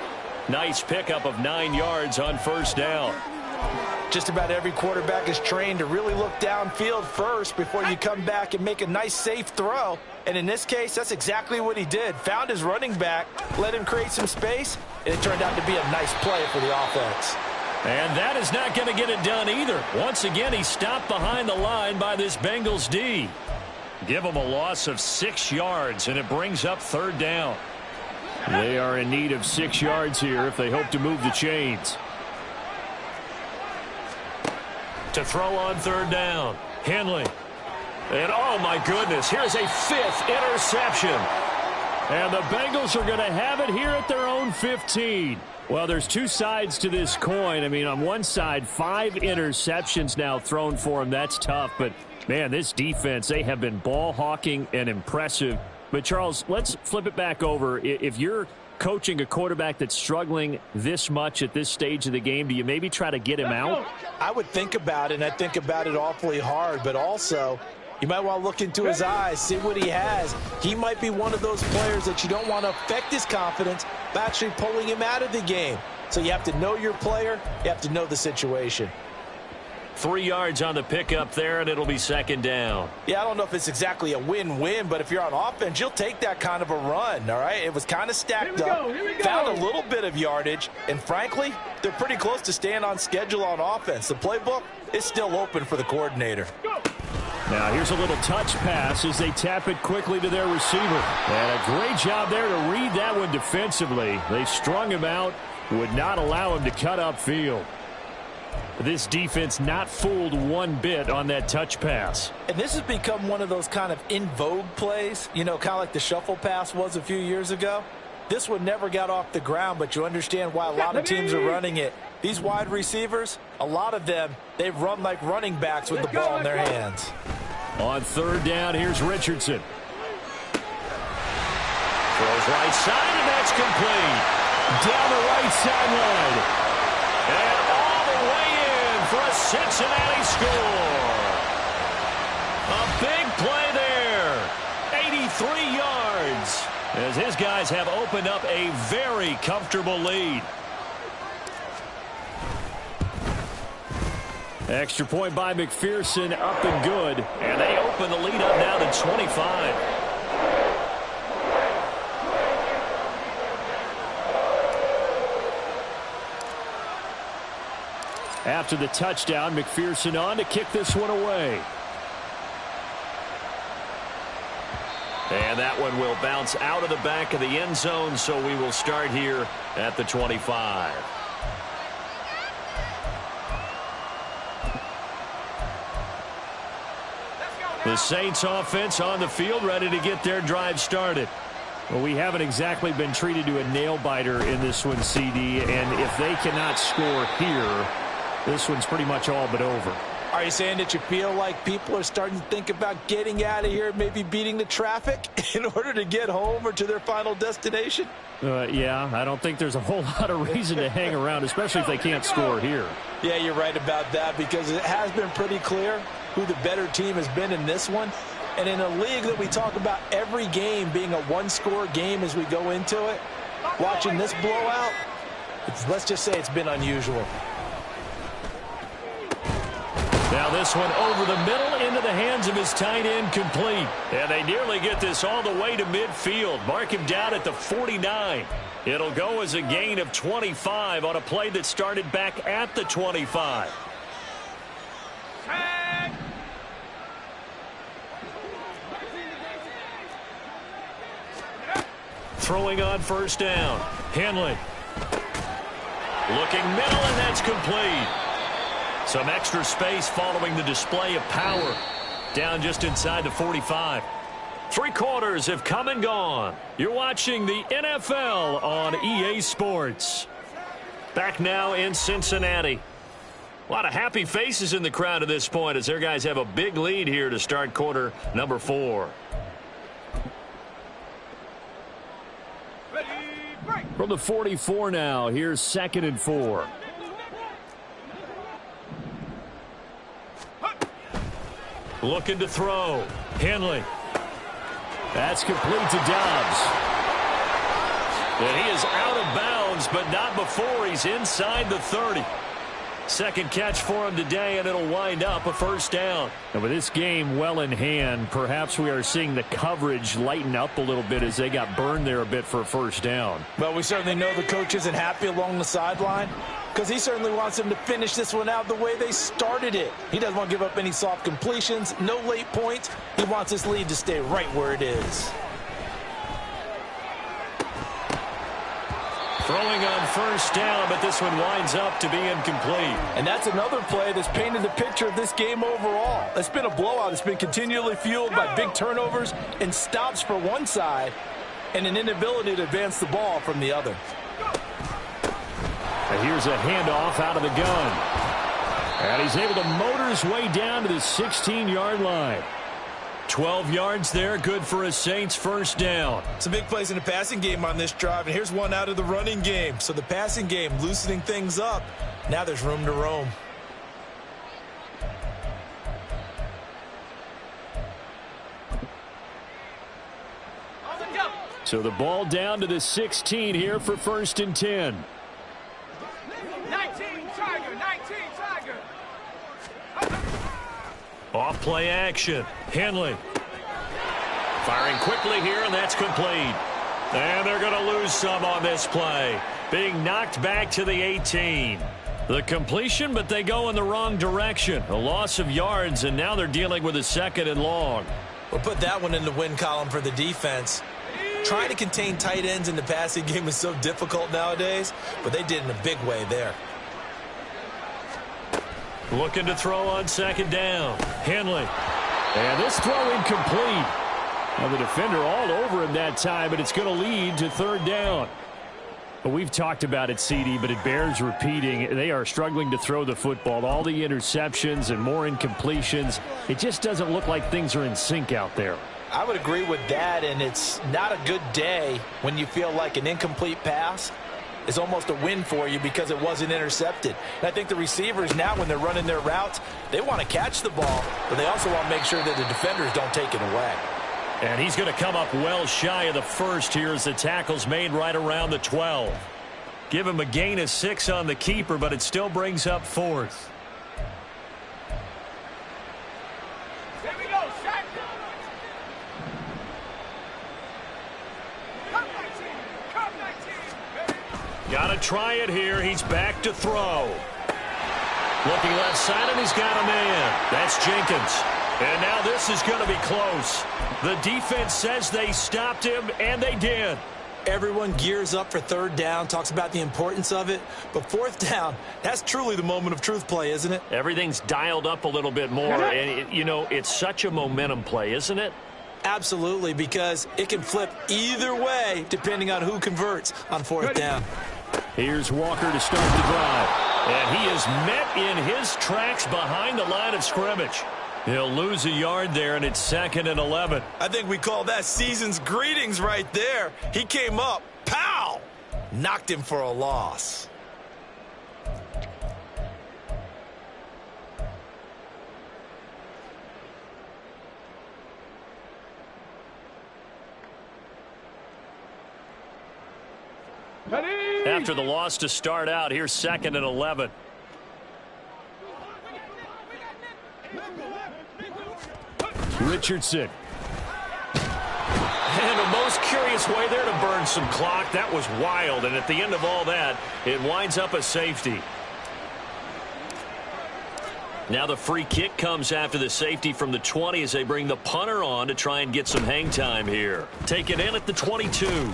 Nice pickup of 9 yards on first down. Just about every quarterback is trained to really look downfield first before you come back and make a nice, safe throw. And in this case, that's exactly what he did. Found his running back, let him create some space, and it turned out to be a nice play for the offense. And that is not going to get it done either. Once again, he's stopped behind the line by this Bengals D. Give him a loss of 6 yards, and it brings up 3rd down. They are in need of 6 yards here if they hope to move the chains. To throw on 3rd down. Henley. And oh my goodness, here's a 5th interception. And the Bengals are going to have it here at their own 15. Well, there's two sides to this coin. I mean, on one side, 5 interceptions now thrown for him. That's tough. But, man, this defense, they have been ball hawking and impressive. But, Charles, let's flip it back over. If you're coaching a quarterback that's struggling this much at this stage of the game, do you maybe try to get him out? I would think about it, and I think about it awfully hard. But also, You might want to look into his eyes, see what he has. He might be one of those players that you don't want to affect his confidence by actually pulling him out of the game. So you have to know your player. You have to know the situation. 3 yards on the pickup there, and it'll be second down. Yeah, I don't know if it's exactly a win-win, but if you're on offense, you'll take that kind of a run, all right? It was kind of stacked up, found a little bit of yardage, and frankly, they're pretty close to staying on schedule on offense. The playbook is still open for the coordinator. Now here's a little touch pass as they tap it quickly to their receiver. And a great job there to read that one defensively. They strung him out, would not allow him to cut upfield. This defense not fooled one bit on that touch pass. And this has become one of those kind of in vogue plays, you know, kind of like the shuffle pass was a few years ago. This one never got off the ground, but you understand why a lot of teams are running it. These wide receivers, a lot of them, they run like running backs with the ball in their hands. On third down, here's Richardson. Throws right side, and that's complete. Down the right sideline. And all the way in for a Cincinnati score. A big play there. 83 yards. As his guys have opened up a very comfortable lead. Extra point by McPherson, up and good. And they open the lead up now to 25. After the touchdown, McPherson on to kick this one away. And that one will bounce out of the back of the end zone, so we will start here at the 25. The Saints offense on the field, ready to get their drive started. Well, we haven't exactly been treated to a nail-biter in this one, CD, and if they cannot score here, this one's pretty much all but over. Are you saying that you feel like people are starting to think about getting out of here, maybe beating the traffic in order to get home or to their final destination? Yeah, I don't think there's a whole lot of reason to hang around, especially if they can't score here. Yeah, you're right about that, because it has been pretty clear who the better team has been in this one. And in a league that we talk about every game being a one-score game as we go into it, watching this blowout, let's just say it's been unusual. Now this one over the middle into the hands of his tight end, complete. And they nearly get this all the way to midfield. Mark him down at the 49. It'll go as a gain of 25 on a play that started back at the 25. Throwing on first down. Henley. Looking middle, and that's complete. Some extra space following the display of power. Down just inside the 45. 3 quarters have come and gone. You're watching the NFL on EA Sports. Back now in Cincinnati. A lot of happy faces in the crowd at this point as their guys have a big lead here to start quarter number 4. From the 44 now, here's 2nd and 4. Looking to throw. Henley. That's complete to Dobbs. And he is out of bounds, but not before he's inside the 30. Second catch for him today, and it'll wind up a first down. And with this game well in hand, perhaps we are seeing the coverage lighten up a little bit as they got burned there a bit for a first down. Well, we certainly know the coach isn't happy along the sideline because he certainly wants them to finish this one out the way they started it. He doesn't want to give up any soft completions, no late points. He wants this lead to stay right where it is. Throwing on first down, but this one winds up to be incomplete. And that's another play that's painted the picture of this game overall. It's been a blowout. It's been continually fueled by big turnovers and stops for one side and an inability to advance the ball from the other. And here's a handoff out of the gun. And he's able to motor his way down to the 16-yard line. 12 yards there, good for a Saints first down. Some big plays in the passing game on this drive, and here's one out of the running game. So the passing game loosening things up. Now there's room to roam. So the ball down to the 16 here for 1st and 10. 19 Tiger, 19 Tiger. Off play action. Henley. Firing quickly here, and that's complete. And they're going to lose some on this play. Being knocked back to the 18. The completion, but they go in the wrong direction. A loss of yards, and now they're dealing with a 2nd and long. We'll put that one in the win column for the defense. Trying to contain tight ends in the passing game is so difficult nowadays, but they did in a big way there. Looking to throw on 2nd down. Henley. And this throw incomplete. Now the defender all over him that time, but it's going to lead to 3rd down. Well, we've talked about it, CD, but it bears repeating. They are struggling to throw the football. All the interceptions and more incompletions. It just doesn't look like things are in sync out there. I would agree with that, and it's not a good day when you feel like an incomplete pass is almost a win for you because it wasn't intercepted. And I think the receivers now, when they're running their routes, they want to catch the ball, but they also want to make sure that the defenders don't take it away. And he's going to come up well shy of the first here as the tackle's made right around the 12. Give him a gain of 6 on the keeper, but it still brings up 4th. Here we go, Shaq. Come 19, come 19. Got to try it here. He's back to throw. Looking left side, and he's got a man. That's Jenkins. And now this is going to be close. The defense says they stopped him, and they did. Everyone gears up for 3rd down, talks about the importance of it. But 4th down, that's truly the moment of truth play, isn't it? Everything's dialed up a little bit more. And, it's such a momentum play, isn't it? Absolutely, because it can flip either way depending on who converts on 4th down. Here's Walker to start the drive. And he is met in his tracks behind the line of scrimmage. He'll lose a yard there, and it's 2nd and 11. I think we call that season's greetings right there. He came up, pow! Knocked him for a loss. After the loss to start out, here's 2nd and 11. Richardson. And the most curious way there to burn some clock. That was wild. And at the end of all that, it winds up a safety. Now the free kick comes after the safety from the 20 as they bring the punter on to try and get some hang time here. Take it in at the 22.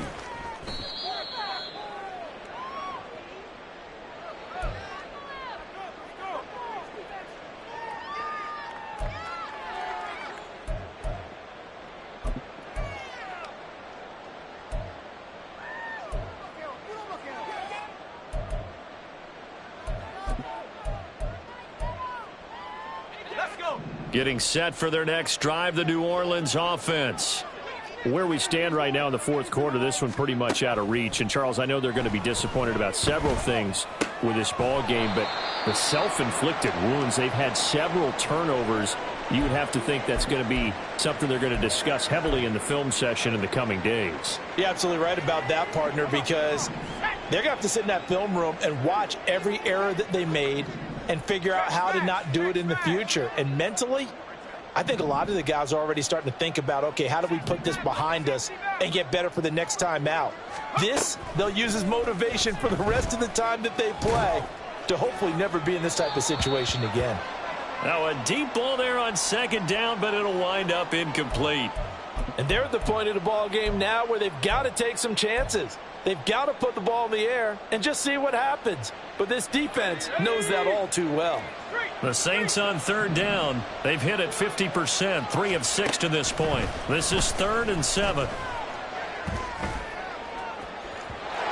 Getting set for their next drive, the New Orleans offense. Where we stand right now in the 4th quarter, this one pretty much out of reach. And, Charles, I know they're going to be disappointed about several things with this ball game, but the self-inflicted wounds, they've had several turnovers. You would have to think that's going to be something they're going to discuss heavily in the film session in the coming days. You're absolutely right about that, partner, because they're going to have to sit in that film room and watch every error that they made and figure out how to not do it in the future. And mentally, I think a lot of the guys are already starting to think about, okay, how do we put this behind us and get better for the next time out? This, they'll use as motivation for the rest of the time that they play to hopefully never be in this type of situation again. Now a deep ball there on 2nd down, but it'll wind up incomplete. And they're at the point of the ball game now where they've got to take some chances. They've got to put the ball in the air and just see what happens. But this defense knows that all too well. The Saints on 3rd down. They've hit it 50%, 3 of 6 to this point. This is 3rd and 7.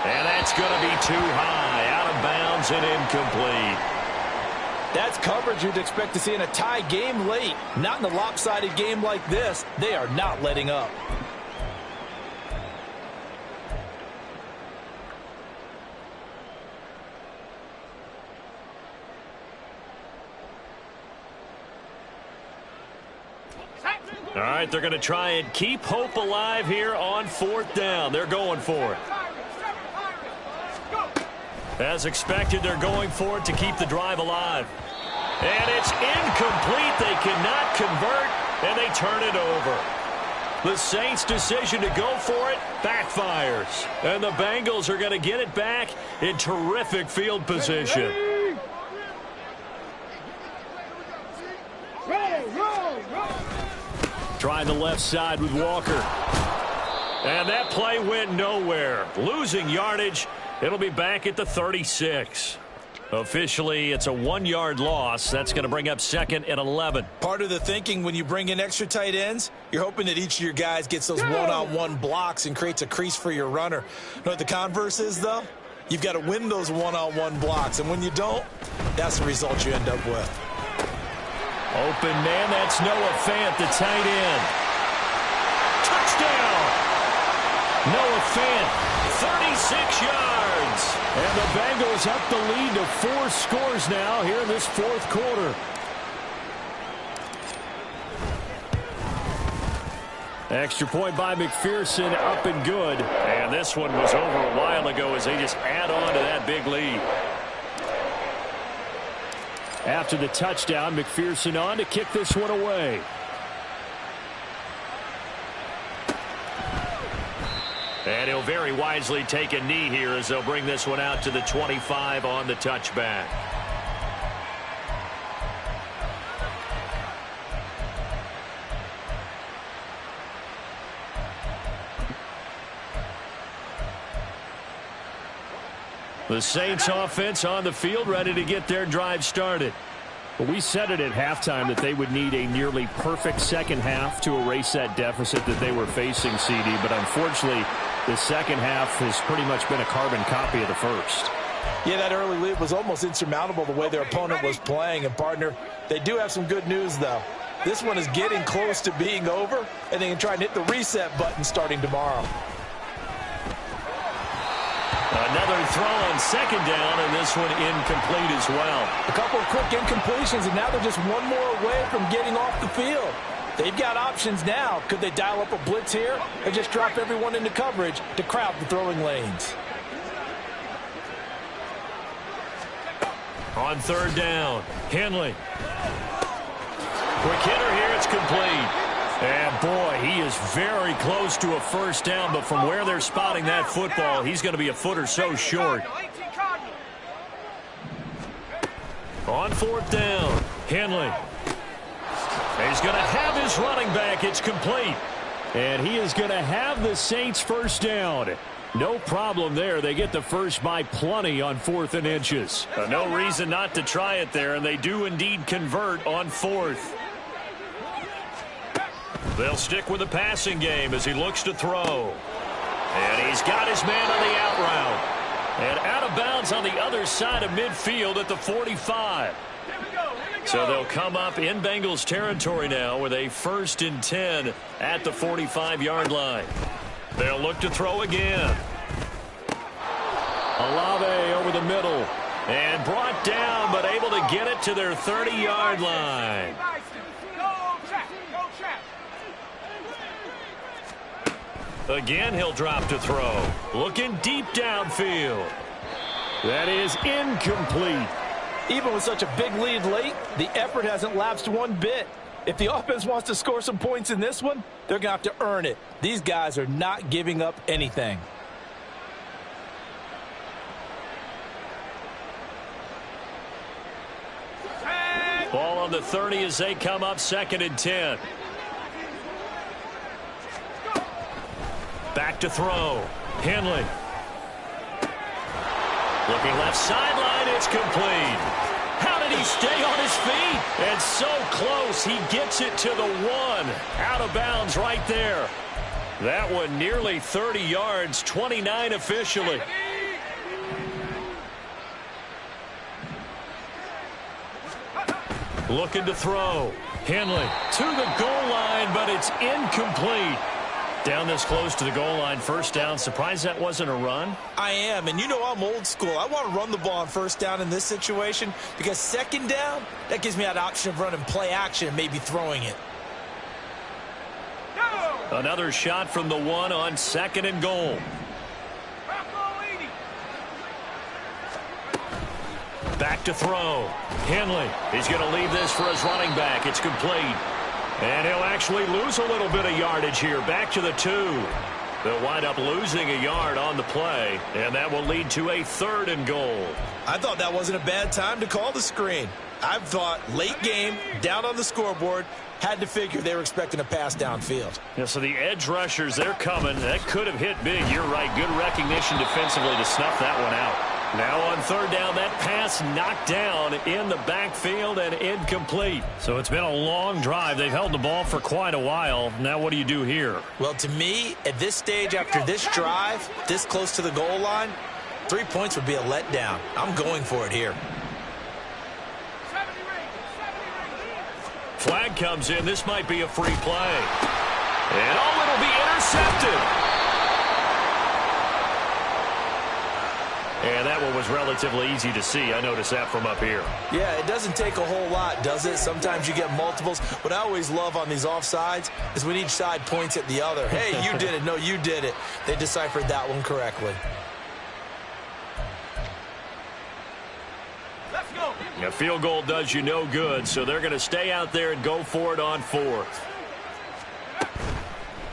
And that's going to be too high, out of bounds and incomplete. That's coverage you'd expect to see in a tie game late. Not in a lopsided game like this. They are not letting up. All right, they're going to try and keep hope alive here on 4th down. They're going for it. As expected, they're going for it to keep the drive alive. And it's incomplete. They cannot convert, and they turn it over. The Saints' decision to go for it backfires. And the Bengals are going to get it back in terrific field position. Trying the left side with Walker. And that play went nowhere. Losing yardage. It'll be back at the 36. Officially, it's a 1-yard loss. That's going to bring up 2nd and 11. Part of the thinking when you bring in extra tight ends, you're hoping that each of your guys gets those one-on-one blocks and creates a crease for your runner. You know what the converse is, though? You've got to win those one-on-one blocks, and when you don't, that's the result you end up with. Open man, that's Noah Fant, the tight end. Touchdown! Noah Fant, 36 yards. And the Bengals up the lead to 4 scores now here in this 4th quarter. Extra point by McPherson, up and good. And this one was over a while ago as they just add on to that big lead. After the touchdown, McPherson on to kick this one away. And he'll very wisely take a knee here as they'll bring this one out to the 25 on the touchback. The Saints offense on the field ready to get their drive started. Well, we said it at halftime that they would need a nearly perfect second half to erase that deficit that they were facing, CD. But unfortunately, the second half has pretty much been a carbon copy of the first. Yeah, that early lead was almost insurmountable the way their opponent was playing. And, partner, they do have some good news, though. This one is getting close to being over, and they can try and hit the reset button starting tomorrow. Another throw on 2nd down, and this one incomplete as well. A couple of quick incompletions, and now they're just one more away from getting off the field. They've got options now. Could they dial up a blitz here or just drop everyone into coverage to crowd the throwing lanes? On 3rd down, Henley. Quick hitter here, it's complete. And, boy, he is very close to a first down, but from where they're spotting that football, he's going to be a foot or so short. On 4th down, Henley. He's going to have his running back. It's complete. And he is going to have the Saints first down. No problem there. They get the first by plenty on 4th and inches. No reason not to try it there, and they do indeed convert on 4th. They'll stick with the passing game as he looks to throw. And he's got his man on the out route. And out of bounds on the other side of midfield at the 45. So they'll come up in Bengals territory now with a 1st and 10 at the 45-yard line. They'll look to throw again. Olave over the middle. And brought down, but able to get it to their 30-yard line. Again, he'll drop to throw. Looking deep downfield. That is incomplete. Even with such a big lead late, the effort hasn't lapsed one bit. If the offense wants to score some points in this one, they're going to have to earn it. These guys are not giving up anything. Ball on the 30 as they come up 2nd and 10. Back to throw. Henley. Looking left sideline. It's complete. How did he stay on his feet? And so close. He gets it to the 1. Out of bounds right there. That one nearly 30 yards. 29 officially. Looking to throw. Henley to the goal line, but it's incomplete. Down this close to the goal line, first down. Surprised that wasn't a run? I am, and you know I'm old school. I want to run the ball on first down in this situation because 2nd down, that gives me that option of running play action and maybe throwing it. Another shot from the one on 2nd and goal. Back to throw. Henley. He's going to leave this for his running back. It's complete. And he'll actually lose a little bit of yardage here. Back to the 2. They'll wind up losing a yard on the play, and that will lead to a 3rd and goal. I thought that wasn't a bad time to call the screen. I thought late game, down on the scoreboard, had to figure they were expecting a pass downfield. Yeah, so the edge rushers, they're coming. That could have hit big. You're right. Good recognition defensively to snuff that one out. Now on 3rd down, that pass knocked down in the backfield and incomplete. So it's been a long drive. They've held the ball for quite a while. Now what do you do here? Well, to me, at this stage, after this drive, this close to the goal line, 3 points would be a letdown. I'm going for it here. Flag comes in. This might be a free play. And it'll be intercepted. And that one was relatively easy to see. I noticed that from up here. Yeah, it doesn't take a whole lot, does it? Sometimes you get multiples. What I always love on these offsides is when each side points at the other. Hey, you did it. No, you did it. They deciphered that one correctly. Let's go. A field goal does you no good, so they're going to stay out there and go for it on 4th.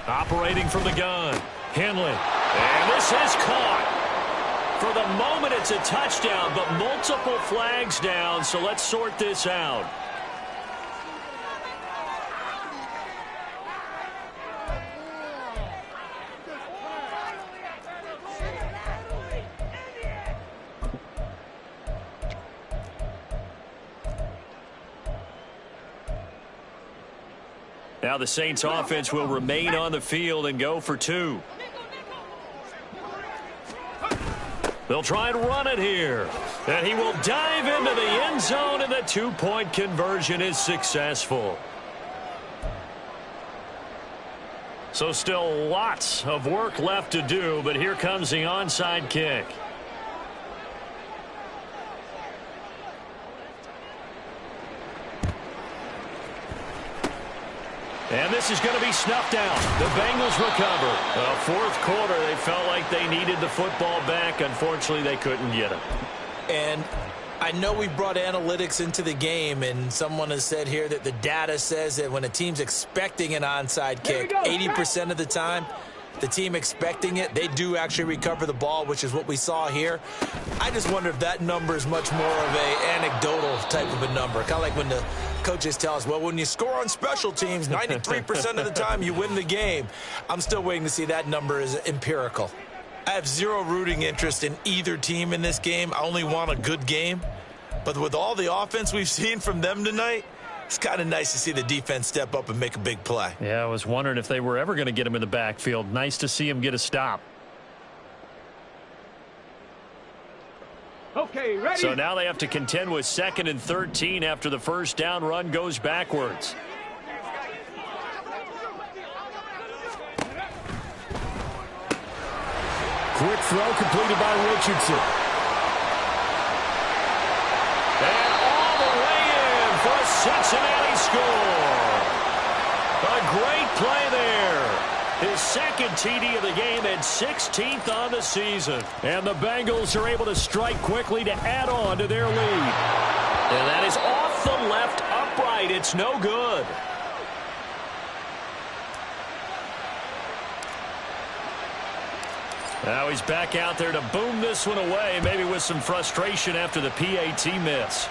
Operating from the gun. Henley. And this is caught. For the moment, it's a touchdown, but multiple flags down, so let's sort this out. Now the Saints offense will remain on the field and go for 2. They'll try and run it here. And he will dive into the end zone, and the 2-point conversion is successful. So still lots of work left to do, but here comes the onside kick. And this is going to be snuffed out. The Bengals recover. Fourth quarter, they felt like they needed the football back. Unfortunately, they couldn't get it. And I know we brought analytics into the game, and someone has said here that the data says that when a team's expecting an onside kick, 80% of the time, the team expecting it, they do actually recover the ball, which is what we saw here. I just wonder if that number is much more of a anecdotal type of a number. Kind of like when the coaches tell us, well, when you score on special teams, 93% of the time you win the game. I'm still waiting to see that number is empirical. I have zero rooting interest in either team in this game. I only want a good game. But with all the offense we've seen from them tonight, it's kind of nice to see the defense step up and make a big play. Yeah, I was wondering if they were ever going to get him in the backfield. Nice to see him get a stop. Okay, ready? So now they have to contend with 2nd and 13 after the first down run goes backwards. Quick throw completed by Richardson. And all the way in for a Cincinnati score. A great play there. His second TD of the game and 16th on the season. And the Bengals are able to strike quickly to add on to their lead. And that is off the left upright. It's no good. Now he's back out there to boom this one away, maybe with some frustration after the PAT miss.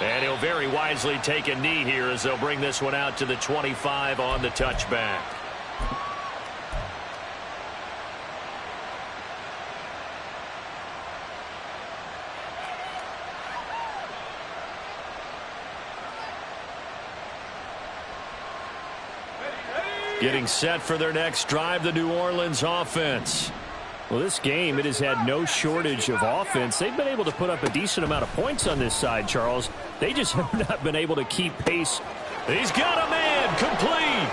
And he'll very wisely take a knee here as they'll bring this one out to the 25 on the touchback. Getting set for their next drive, the New Orleans offense. Well, this game, it has had no shortage of offense. They've been able to put up a decent amount of points on this side, Charles. They just have not been able to keep pace. He's got a man, complete.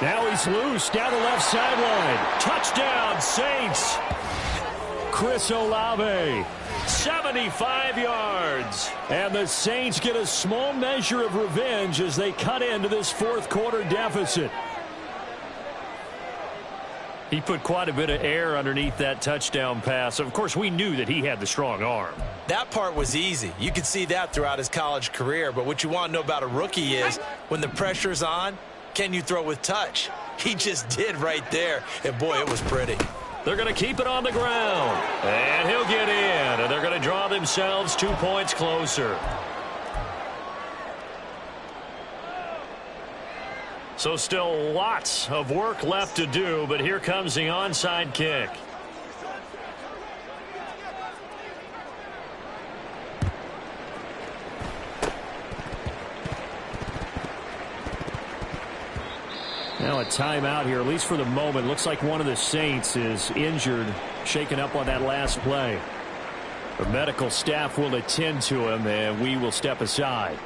Now he's loose down the left sideline. Touchdown, Saints. Chris Olave, 75 yards. yards. And the Saints get a small measure of revenge as they cut into this fourth quarter deficit. He put quite a bit of air underneath that touchdown pass. Of course, we knew that he had the strong arm. That part was easy. You could see that throughout his college career. But what you want to know about a rookie is when the pressure's on, can you throw with touch? He just did right there. And, boy, it was pretty. They're going to keep it on the ground. And he'll get in. And they're going to draw themselves 2 points closer. So still lots of work left to do, but here comes the onside kick. Now a timeout here, at least for the moment. Looks like one of the Saints is injured, shaken up on that last play. The medical staff will attend to him, and we will step aside.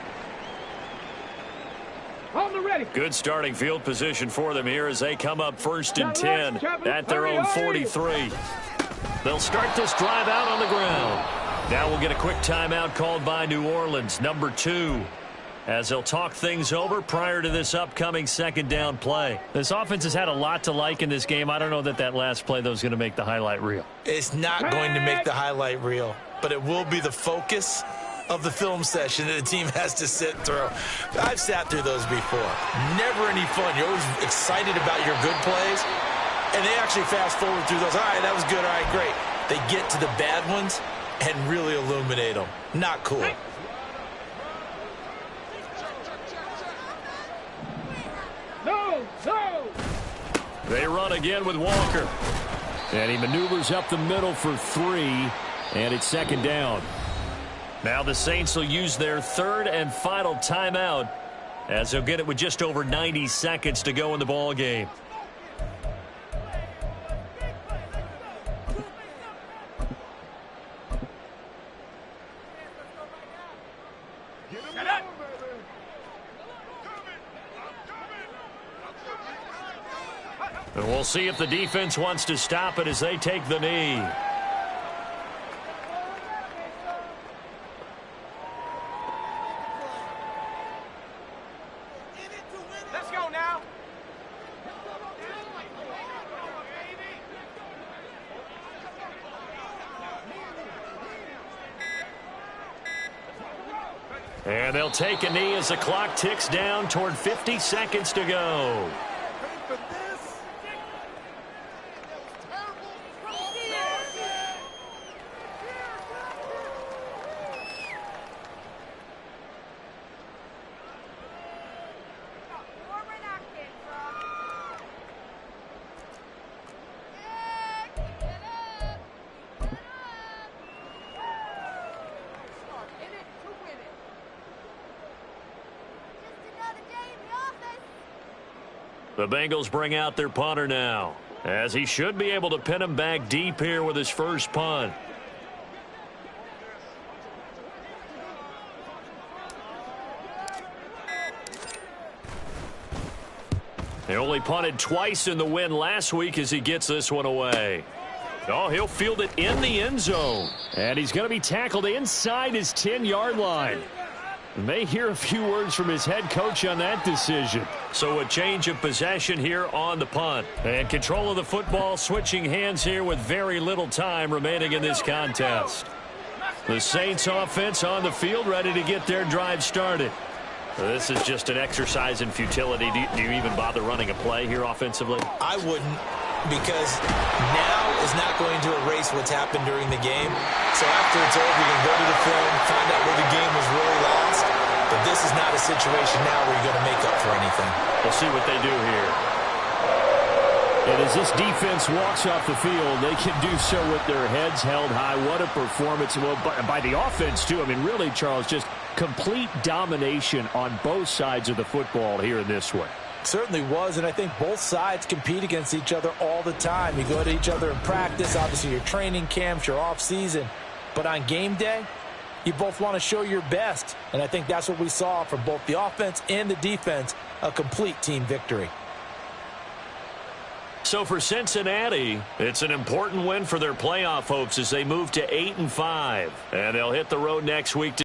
Good starting field position for them here as they come up 1st and 10 at their own 43. They'll start this drive out on the ground. Now we'll get a quick timeout called by New Orleans, number 2, as they'll talk things over prior to this upcoming second down play. This offense has had a lot to like in this game. I don't know that that last play, though, is going to make the highlight reel. It's not going to make the highlight reel, but it will be the focus of the film session that the team has to sit through. I've sat through those before. Never any fun. You're always excited about your good plays, and they actually fast forward through those. All right, that was good. All right, great. They get to the bad ones and really illuminate them. Not cool. No. They run again with Walker. And he maneuvers up the middle for 3, and it's second down. Now the Saints will use their third and final timeout as they'll get it with just over 90 seconds to go in the ball game. And we'll see if the defense wants to stop it as they take the knee. Let's go now. And they'll take a knee as the clock ticks down toward 50 seconds to go. The Bengals bring out their punter now, as he should be able to pin him back deep here with his first punt. They only punted twice in the win last week as he gets this one away. Oh, he'll field it in the end zone. And he's going to be tackled inside his 10-yard line. We may hear a few words from his head coach on that decision. So a change of possession here on the punt. And control of the football switching hands here with very little time remaining in this contest. The Saints offense on the field ready to get their drive started. This is just an exercise in futility. Do you even bother running a play here offensively? I wouldn't, because now is not going to erase what's happened during the game. So after it's over, you can go to the film, find out where the game was really lost. But this is not a situation now where you're going to make up for anything. We'll see what they do here. And as this defense walks off the field, they can do so with their heads held high. What a performance. Well, by the offense, too. I mean, really, Charles, just complete domination on both sides of the football here in this one. Certainly was, and I think both sides compete against each other all the time. You go to each other in practice, obviously your training camps, your off-season. But on game day, you both want to show your best. And I think that's what we saw from both the offense and the defense, a complete team victory. So for Cincinnati, it's an important win for their playoff hopes as they move to 8-5. And they'll hit the road next week to